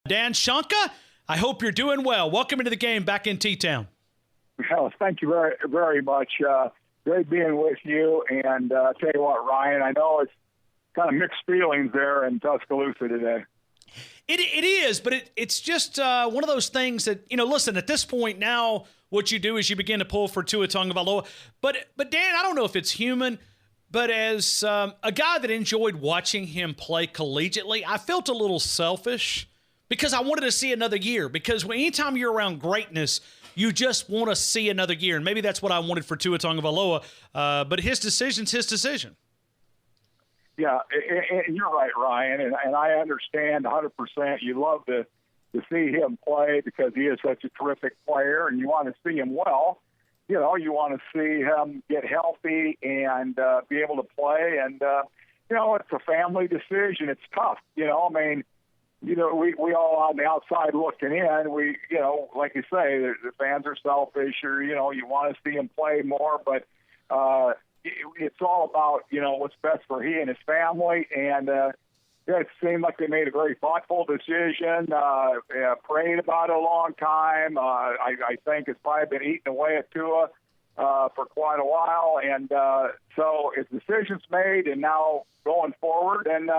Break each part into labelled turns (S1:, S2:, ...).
S1: Dan Shonka, I hope you're doing well. Welcome into the game back in T-Town.
S2: Well, thank you very, very much. Great being with you. And tell you what, Ryan, I know it's kind of mixed feelings there in Tuscaloosa today.
S1: It is, but it's just one of those things that, listen, at this point now, what you do is you begin to pull for Tua Tagovailoa. But Dan, I don't know if it's human, but as a guy that enjoyed watching him play collegiately, I felt a little selfish because I wanted to see another year. Because anytime you're around greatness, you just want to see another year. And maybe that's what I wanted for Tua Tagovailoa. But his decision's his decision.
S2: Yeah, and you're right, Ryan, and I understand 100%. You love to see him play because he is such a terrific player, and you want to see him well. You want to see him get healthy and be able to play. And, it's a family decision. It's tough. We all on the outside looking in, like you say, the fans are selfish or, you want to see him play more. But it's all about, what's best for he and his family. And it seemed like they made a very thoughtful decision, prayed about it a long time. I think it's probably been eating away at Tua for quite a while. And so his decision's made, and now going forward, and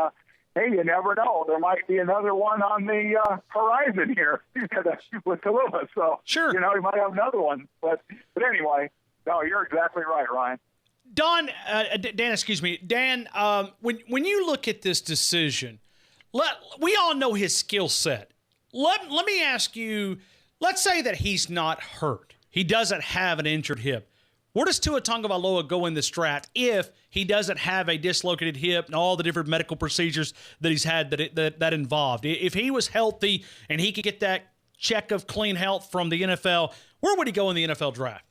S2: hey, you never know. There might be another one on the horizon here with Tallulah. So,
S1: sure.
S2: You might have another one. But anyway, no, you're exactly right, Ryan.
S1: Dan, when you look at this decision, we all know his skill set. Let me ask you, let's say that he's not hurt. He doesn't have an injured hip. Where does Tua Tagovailoa go in this draft if he doesn't have a dislocated hip and all the different medical procedures that he's had that involved? If he was healthy and he could get that check of clean health from the NFL, where would he go in the NFL draft?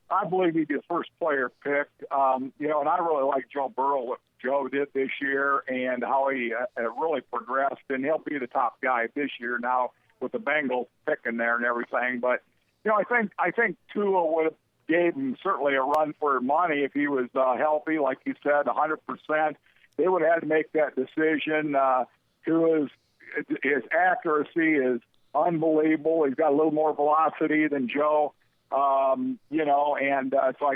S2: I believe he'd be the first player picked. And I really like Joe Burrow, what Joe did this year and how he really progressed. And he'll be the top guy this year now with the Bengals picking there and everything. But, I think Tua would have gave him certainly a run for money if he was healthy, like you said, 100%. They would have had to make that decision. Tua's his accuracy is unbelievable. He's got a little more velocity than Joe. So I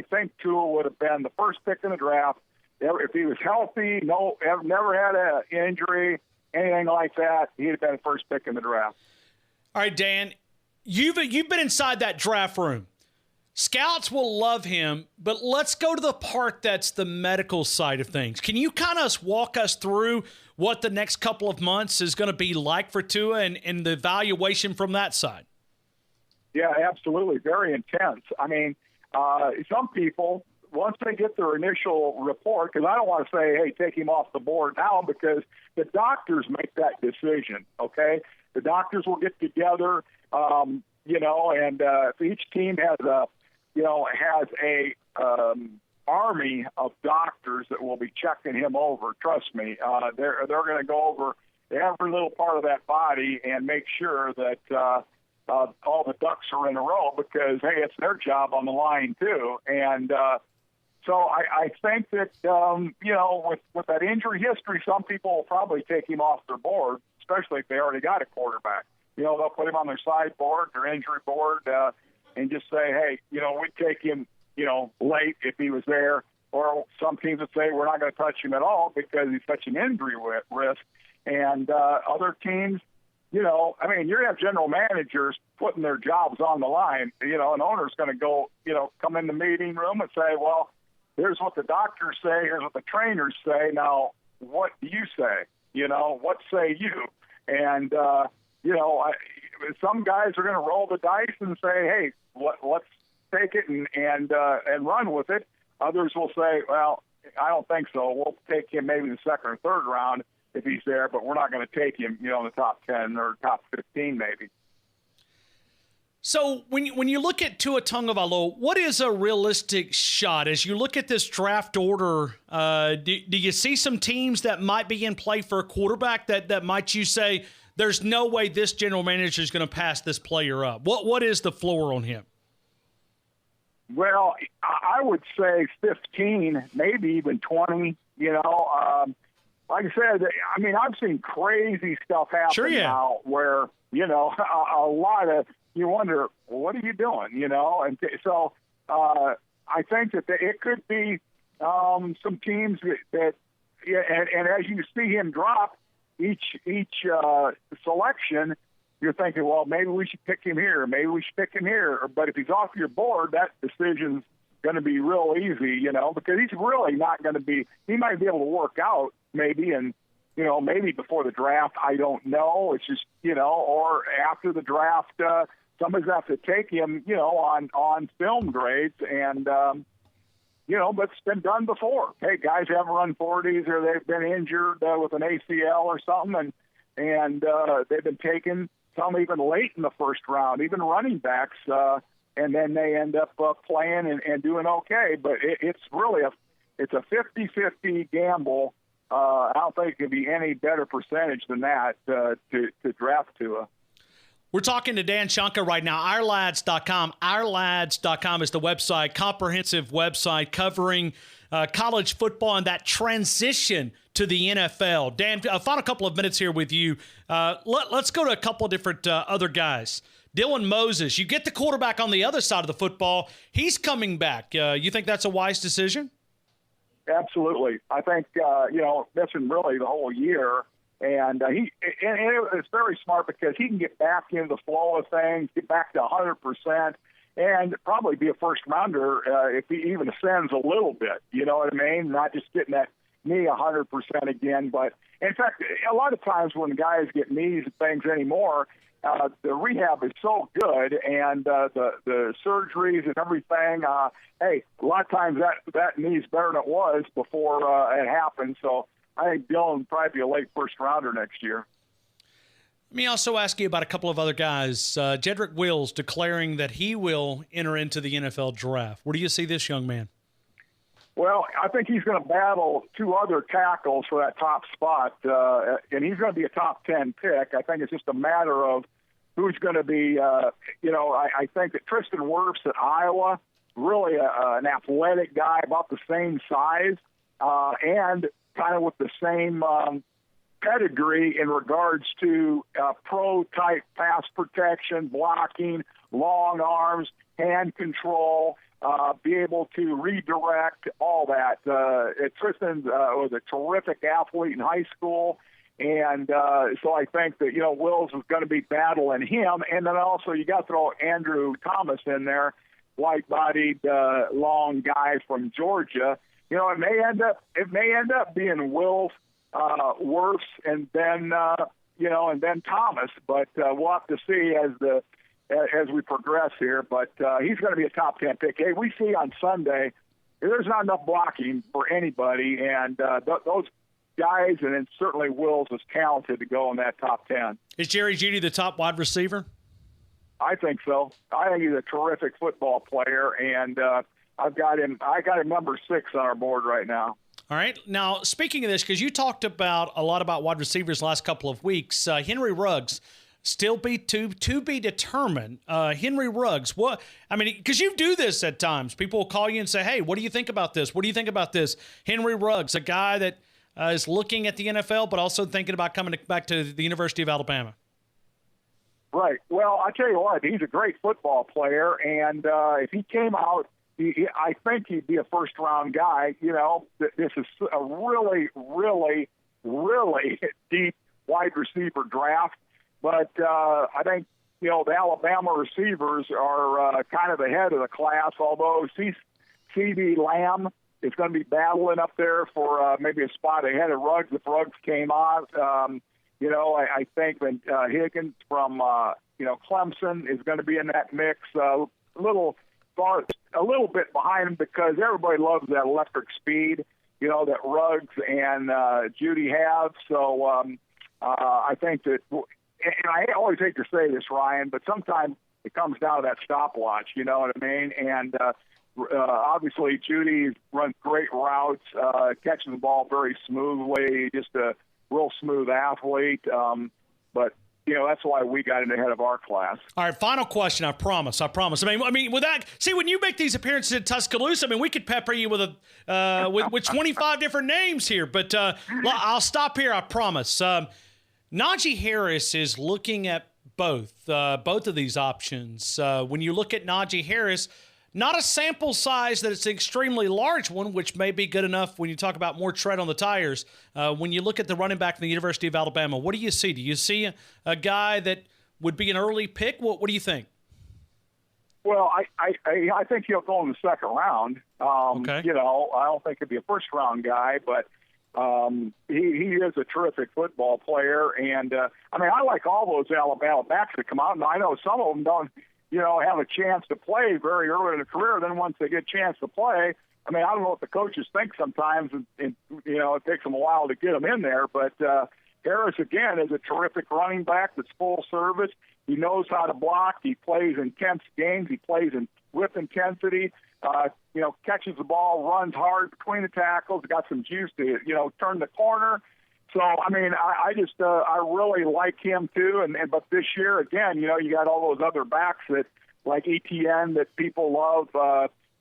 S2: think Tua would have been the first pick in the draft if he was healthy. Never had an injury, anything like that. He'd have been the first pick in the draft.
S1: All right, Dan, you've been inside that draft room. Scouts will love him, but let's go to the part that's the medical side of things. Can you kind of walk us through what the next couple of months is going to be like for Tua and the evaluation from that side?
S2: Yeah, absolutely. Very intense. I mean, some people, once they get their initial report, because I don't want to say, hey, take him off the board now, because the doctors make that decision, okay? The doctors will get together, and if each team has a army of doctors that will be checking him over. Trust me, they're going to go over every little part of that body and make sure that all the ducks are in a row, because, hey, it's their job on the line too. And so I think that, with that injury history, some people will probably take him off their board, especially if they already got a quarterback. They'll put him on their sideboard, their injury board, and just say, hey, we'd take him, late if he was there. Or some teams would say, we're not going to touch him at all because he's such an injury risk. And other teams, you have general managers putting their jobs on the line. An owner's going to go, come in the meeting room and say, well, here's what the doctors say, here's what the trainers say. Now, what do you say? What say you? And, some guys are going to roll the dice and say, hey, let's take it and run with it. Others will say, well, I don't think so. We'll take him maybe the second or third round if he's there, but we're not going to take him, in the top 10 or top 15 maybe.
S1: So when you look at Tua Tagovailoa, what is a realistic shot? As you look at this draft order, do you see some teams that might be in play for a quarterback that might you say, there's no way this general manager is going to pass this player up? What is the floor on him?
S2: Well, I would say 15, maybe even 20. like I said, I mean, I've seen crazy stuff happen now where, you know, a lot of, you wonder, well, what are you doing, you know? And so I think that it could be some teams that and as you see him drop each selection, you're thinking, well, maybe we should pick him here, maybe we should pick him here. But if he's off your board, that decision's going to be real easy, you know, because he's really not going to be. He might be able to work out maybe, and you know, maybe before the draft. I don't know. It's just, you know, or after the draft, somebody's going to have to take him, you know, on film grades, and you know, but it's been done before. Hey, guys haven't run 40s, or they've been injured with an ACL or something, and they've been taken. Some even late in the first round, even running backs, and then they end up playing and doing okay. But it's really a 50-50 gamble. I don't think it could be any better percentage than that to draft Tua.
S1: We're talking to Dan Shonka right now, ourlads.com. Ourlads.com is the website, comprehensive website covering college football and that transition to the NFL. Dan, final couple of minutes here with you. Let's go to a couple of different other guys. Dylan Moses, you get the quarterback on the other side of the football. He's coming back. You think that's a wise decision?
S2: Absolutely. I think, you know, missing really the whole year. And it's very smart because he can get back into the flow of things, get back to 100%, and probably be a first-rounder if he even ascends a little bit. You know what I mean? Not just getting that knee 100% again. But, in fact, a lot of times when guys get knees and things anymore, the rehab is so good, and the surgeries and everything, hey, a lot of times that knee's better than it was before it happened. So I think Dylan will probably be a late first-rounder next year.
S1: Let me also ask you about a couple of other guys. Jedrick Wills declaring that he will enter into the NFL draft. Where do you see this young man?
S2: Well, I think he's going to battle two other tackles for that top spot, and he's going to be a top 10 pick. I think it's just a matter of who's going to be, you know, I think that Tristan Wirfs at Iowa, really an athletic guy, about the same size, and kind of with the same pedigree in regards to pro-type pass protection, blocking, long arms, hand control, be able to redirect, all that. Tristan was a terrific athlete in high school, and so I think that, you know, Wills is going to be battling him. And then also you got to throw Andrew Thomas in there, white-bodied, long guy from Georgia. You know, it may end up being Wills, Wirfs, and then you know, and then Thomas. But we'll have to see as we progress here. But he's going to be a top 10 pick. Hey, we see on Sunday there's not enough blocking for anybody, and those guys, and then certainly Wills is talented to go in that top 10.
S1: Is Jerry Jeudy the top wide receiver?
S2: I think so. I think he's a terrific football player, and I got him number 6 on our board right now.
S1: All right. Now, speaking of this, because you talked a lot about wide receivers last couple of weeks, Henry Ruggs still to be determined. Henry Ruggs, what? I mean, because you do this at times. People will call you and say, "Hey, what do you think about this? What do you think about this?" Henry Ruggs, a guy that is looking at the NFL, but also thinking about coming back to the University of Alabama.
S2: Right. Well, I tell you what, he's a great football player, and if he came out, I think he'd be a first-round guy. You know, this is a really, really, really deep wide receiver draft. But I think, you know, the Alabama receivers are kind of ahead of the class, although C.D. Lamb is going to be battling up there for maybe a spot ahead of Ruggs if Ruggs came out. You know, I think that Higgins from, you know, Clemson is going to be in that mix a little bit behind him because everybody loves that electric speed, you know, that Ruggs and Jeudy have. So I think that, and I always hate to say this, Ryan, but sometimes it comes down to that stopwatch, you know what I mean? And obviously Jeudy runs great routes, catches the ball very smoothly, just a real smooth athlete. But that's why we got in ahead of our class.
S1: All right, final question. I promise. I mean, with that, see, when you make these appearances at Tuscaloosa, I mean, we could pepper you with with 25 different names here, but I'll stop here. I promise. Najee Harris is looking at both of these options. When you look at Najee Harris, not a sample size that it's an extremely large one, which may be good enough when you talk about more tread on the tires. When you look at the running back from the University of Alabama, what do you see? Do you see a guy that would be an early pick? What do you think?
S2: Well, I think he'll go in the second round.
S1: Okay.
S2: I don't think he'll be a first-round guy, but he is a terrific football player. And, I like all those Alabama backs that come out, and I know some of them don't – have a chance to play very early in the career. Then once they get a chance to play, I don't know what the coaches think sometimes, and it takes them a while to get them in there. But Harris, again, is a terrific running back that's full service. He knows how to block. He plays intense games. He plays with intensity. Catches the ball, runs hard between the tackles, got some juice to, turn the corner. So, I really like him too. But this year, again, you got all those other backs that, like ETN, that people love.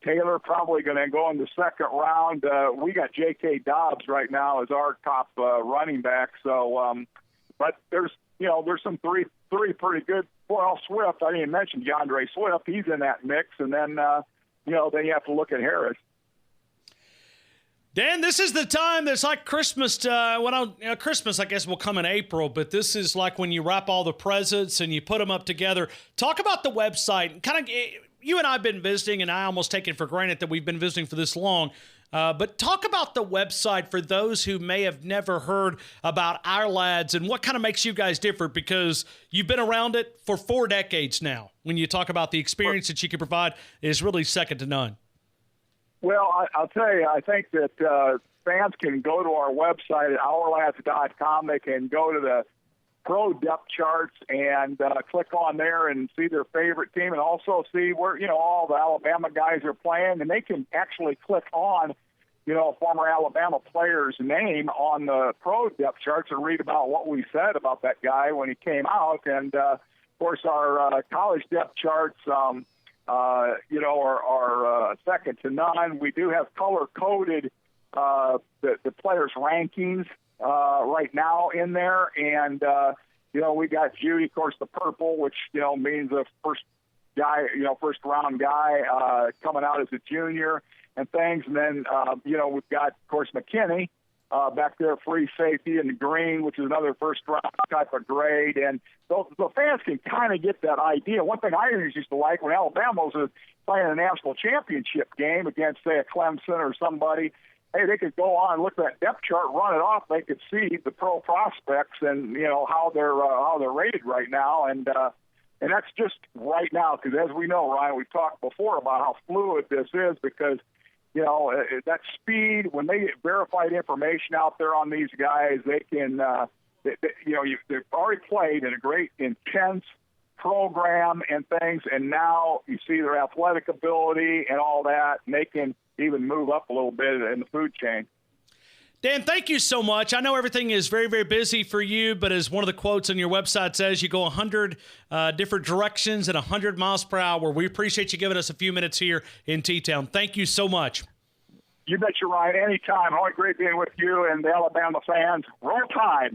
S2: Taylor probably going to go in the second round. We got J.K. Dobbs right now as our top running back. So, but there's some three pretty good. Well, Swift, I didn't mention DeAndre Swift. He's in that mix. And then, then you have to look at Harris.
S1: Dan, this is the time that's like Christmas. Christmas, I guess, will come in April, but this is like when you wrap all the presents and you put them up together. Talk about the website. You and I have been visiting, and I almost take it for granted that we've been visiting for this long. But talk about the website for those who may have never heard about our lads and what kind of makes you guys different, because you've been around it for 4 decades now. When you talk about the experience that you can provide, is really second to none.
S2: Well, I'll tell you, I think that fans can go to our website at ourlads.com. They can go to the pro depth charts and click on there and see their favorite team, and also see where, all the Alabama guys are playing. And they can actually click on, a former Alabama player's name on the pro depth charts and read about what we said about that guy when he came out. And, of course, our college depth charts, are second to none. We do have color-coded the players' rankings right now in there. And, we got Judy, of course, the purple, which, means the first round guy coming out as a junior and things. And then, we've got, of course, McKinney back there, free safety, in the green, which is another first-round type of grade. And the fans can kind of get that idea. One thing I always used to like when Alabama was playing a national championship game against, say, a Clemson or somebody, hey, they could go on and look at that depth chart, run it off. They could see the pro prospects and, how they're rated right now. And that's just right now, because as we know, Ryan, we've talked before about how fluid this is, because that speed, when they get verified information out there on these guys, they can, they've already played in a great, intense program and things, and now you see their athletic ability and all that, and they can even move up a little bit in the food chain.
S1: Dan, thank you so much. I know everything is very, very busy for you, but as one of the quotes on your website says, you go 100 different directions at 100 miles per hour. We appreciate you giving us a few minutes here in T-Town. Thank you so much.
S2: You bet you're right. Anytime. Always great being with you and the Alabama fans. Roll Tide.